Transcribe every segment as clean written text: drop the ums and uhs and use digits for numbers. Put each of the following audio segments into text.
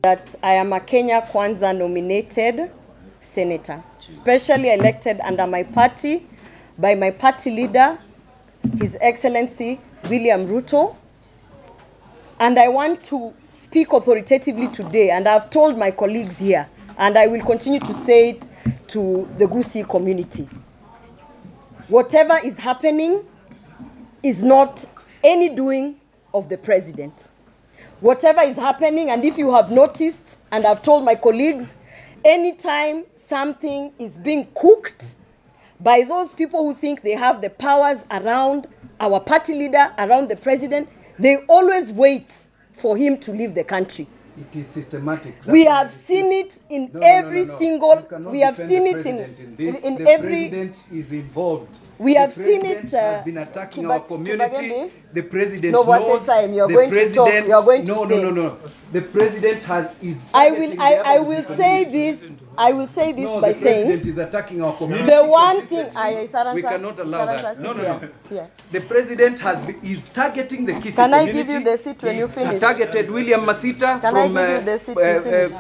That I am a Kenya Kwanza nominated senator, specially elected under my party by my party leader, His Excellency William Ruto. And I want to speak authoritatively today, and I've told my colleagues here, and I will continue to say it to the Kisii community. Whatever is happening is not any doing of the president. Whatever is happening, and if you have noticed, and I've told my colleagues, anytime something is being cooked by those people who think they have the powers around our party leader, around the president, they always wait for him to leave the country. It is systematic. We have seen it in every single. We have seen it in every. The president is involved. We have seen it. Has been attacking our community. The president knows. You're going to talk. You're going to say. No. The president is. I will say this. I will say this by saying. The president is attacking our community. The one thing we cannot allow that. No. Yeah. The president is targeting the Kisii community. Can I give you the seat when you finish? Targeted William Masita from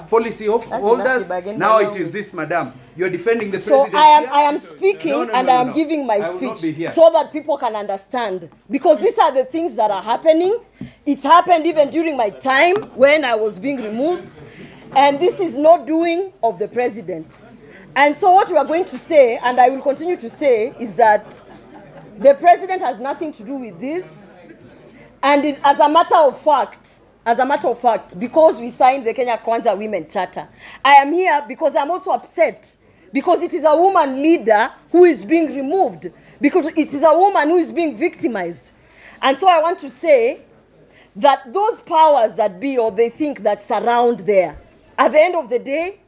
policy holders. Now it is this, madam. You're defending the president. So I am speaking and I am giving my speech so that people can understand. Because these are the things that are happening. It happened even during my time when I was being removed. And this is not doing of the president. And so what we are going to say, and I will continue to say, is that the president has nothing to do with this. And as a matter of fact, because we signed the Kenya Kwanza Women Charter, I am here because I'm also upset because it is a woman leader who is being removed, because it is a woman who is being victimized. And so I want to say that those powers that be, or they think that surround there, at the end of the day,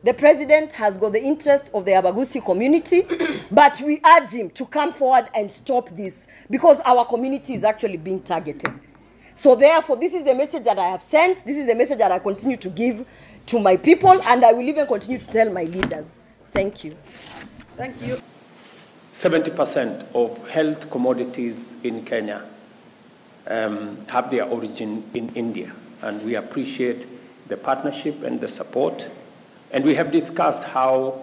the president has got the interest of the Kisii community, but we urge him to come forward and stop this because our community is actually being targeted. So therefore, this is the message that I have sent. This is the message that I continue to give to my people, and I will even continue to tell my leaders. Thank you. Thank you. 70% of health commodities in Kenya have their origin in India, and we appreciate the partnership and the support. And we have discussed how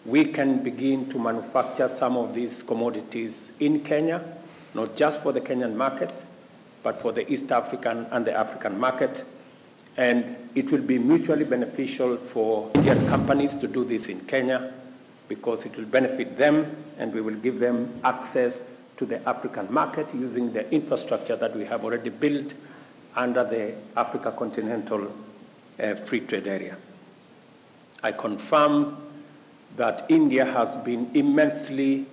we can begin to manufacture some of these commodities in Kenya, not just for the Kenyan market, but for the East African and the African market. And it will be mutually beneficial for Indian companies to do this in Kenya because it will benefit them and we will give them access to the African market using the infrastructure that we have already built under the Africa Continental Free Trade Area. I confirm that India has been immensely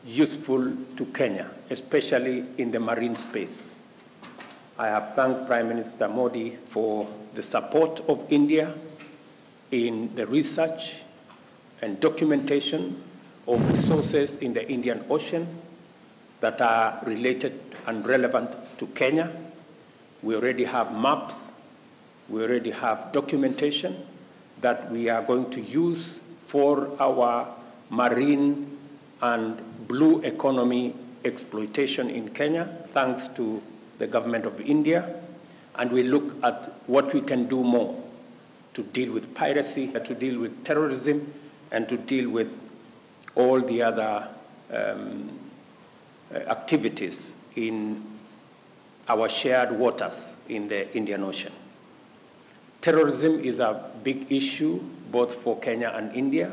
useful to Kenya, especially in the marine space. I have thanked Prime Minister Modi for the support of India in the research and documentation of resources in the Indian Ocean that are related and relevant to Kenya. We already have maps, we already have documentation that we are going to use for our marine and blue economy exploitation in Kenya, thanks to the government of India. And we look at what we can do more to deal with piracy, to deal with terrorism, and to deal with all the other activities in our shared waters in the Indian Ocean. Terrorism is a big issue both for Kenya and India,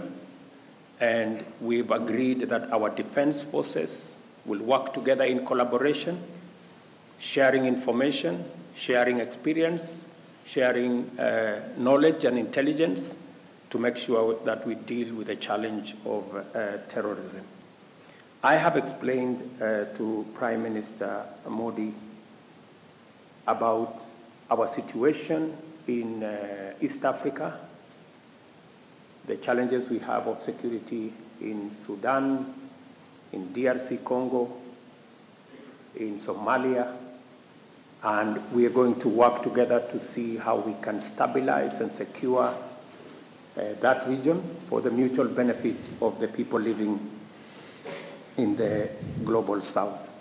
and we've agreed that our defense forces will work together in collaboration, sharing information, sharing experience, sharing knowledge and intelligence to make sure that we deal with the challenge of terrorism. I have explained to Prime Minister Modi about our situation in East Africa, the challenges we have of security in Sudan, in DRC Congo, in Somalia, and we are going to work together to see how we can stabilize and secure that region for the mutual benefit of the people living in the global south.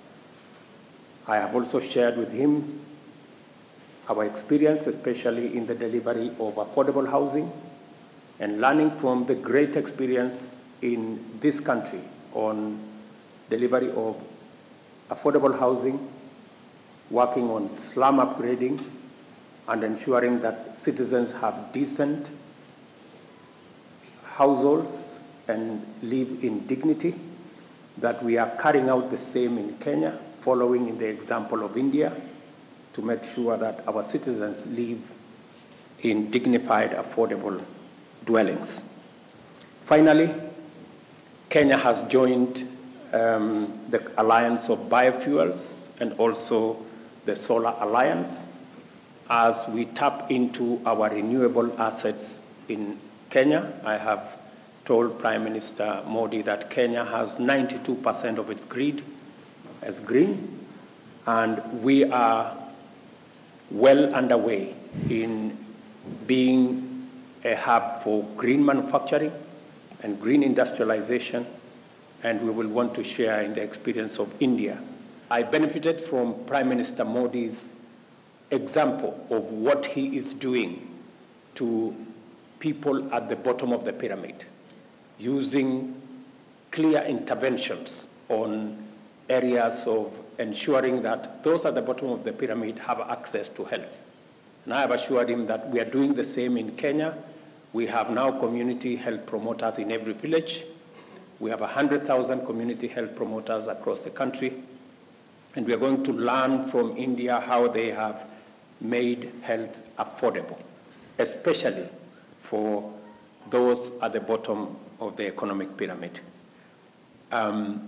I have also shared with him our experience, especially in the delivery of affordable housing, and learning from the great experience in this country on delivery of affordable housing, working on slum upgrading, and ensuring that citizens have decent households and live in dignity, that we are carrying out the same in Kenya, following in the example of India, to make sure that our citizens live in dignified, affordable dwellings. Finally, Kenya has joined the Alliance of Biofuels and also the Solar Alliance as we tap into our renewable assets in Kenya. I have told Prime Minister Modi that Kenya has 92% of its grid as green, and we are well underway in being a hub for green manufacturing and green industrialization, and we will want to share in the experience of India. I benefited from Prime Minister Modi's example of what he is doing to people at the bottom of the pyramid, using clear interventions on areas of ensuring that those at the bottom of the pyramid have access to health. And I have assured him that we are doing the same in Kenya. We have now community health promoters in every village. We have 100,000 community health promoters across the country. And we are going to learn from India how they have made health affordable, especially for those at the bottom of the economic pyramid.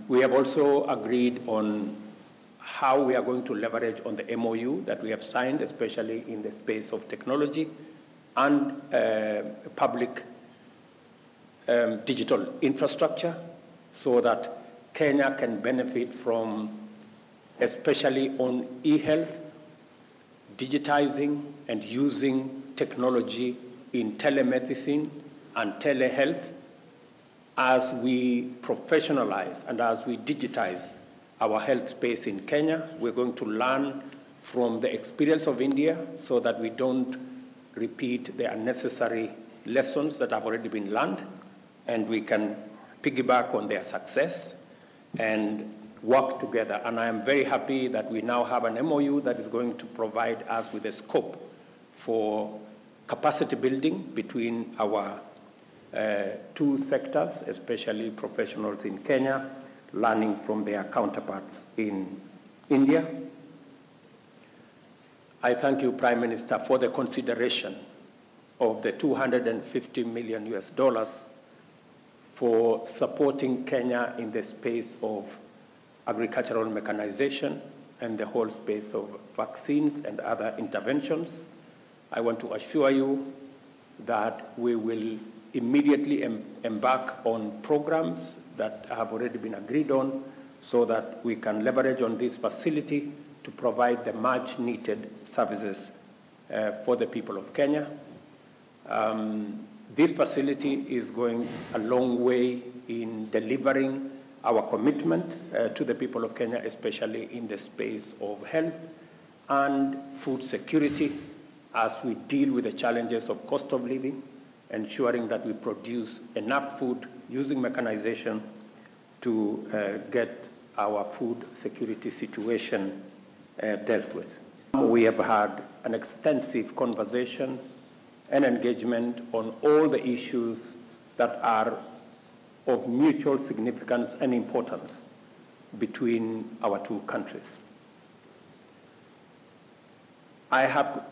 We have also agreed on how we are going to leverage on the MOU that we have signed, especially in the space of technology and public digital infrastructure, so that Kenya can benefit from, especially on e-health, digitizing and using technology in telemedicine and telehealth. As we professionalize and as we digitize our health space in Kenya, we're going to learn from the experience of India so that we don't repeat the unnecessary lessons that have already been learned, and we can piggyback on their success and work together. And I am very happy that we now have an MOU that is going to provide us with a scope for capacity building between our two sectors, especially professionals in Kenya, learning from their counterparts in India. I thank you, Prime Minister, for the consideration of the $250 million for supporting Kenya in the space of agricultural mechanization and the whole space of vaccines and other interventions. I want to assure you that we will immediately embark on programs that have already been agreed on so that we can leverage on this facility to provide the much needed services for the people of Kenya. This facility is going a long way in delivering our commitment to the people of Kenya, especially in the space of health and food security, as we deal with the challenges of cost of living, ensuring that we produce enough food using mechanization to get our food security situation dealt with. We have had an extensive conversation and engagement on all the issues that are of mutual significance and importance between our two countries. I have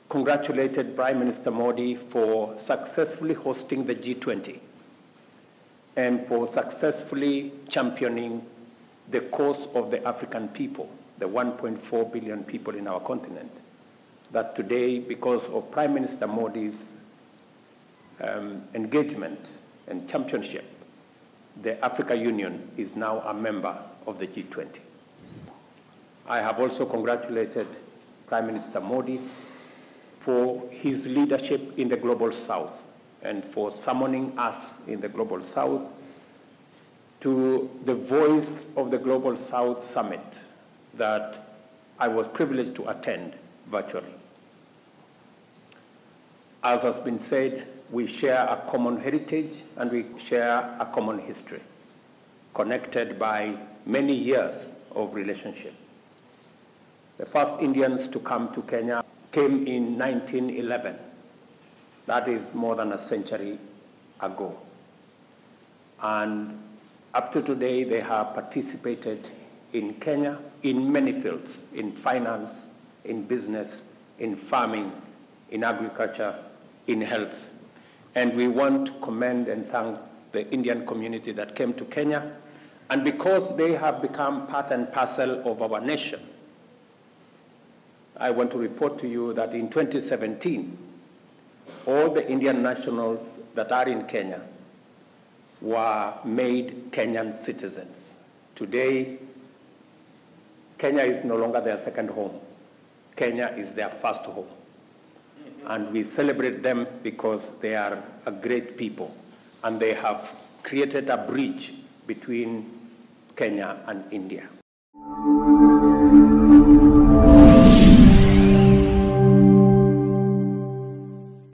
congratulated Prime Minister Modi for successfully hosting the G20 and for successfully championing the cause of the African people, the 1.4 billion people in our continent, that today, because of Prime Minister Modi's engagement and championship, the African Union is now a member of the G20. I have also congratulated Prime Minister Modi for his leadership in the Global South and for summoning us in the Global South to the Voice of the Global South Summit that I was privileged to attend virtually. As has been said, we share a common heritage and we share a common history, connected by many years of relationship. The first Indians to come to Kenya came in 1911. That is more than a century ago. And up to today, they have participated in Kenya in many fields, in finance, in business, in farming, in agriculture, in health. And we want to commend and thank the Indian community that came to Kenya. And because they have become part and parcel of our nation, I want to report to you that in 2017, all the Indian nationals that are in Kenya were made Kenyan citizens. Today, Kenya is no longer their second home. Kenya is their first home. And we celebrate them because they are a great people. And they have created a bridge between Kenya and India.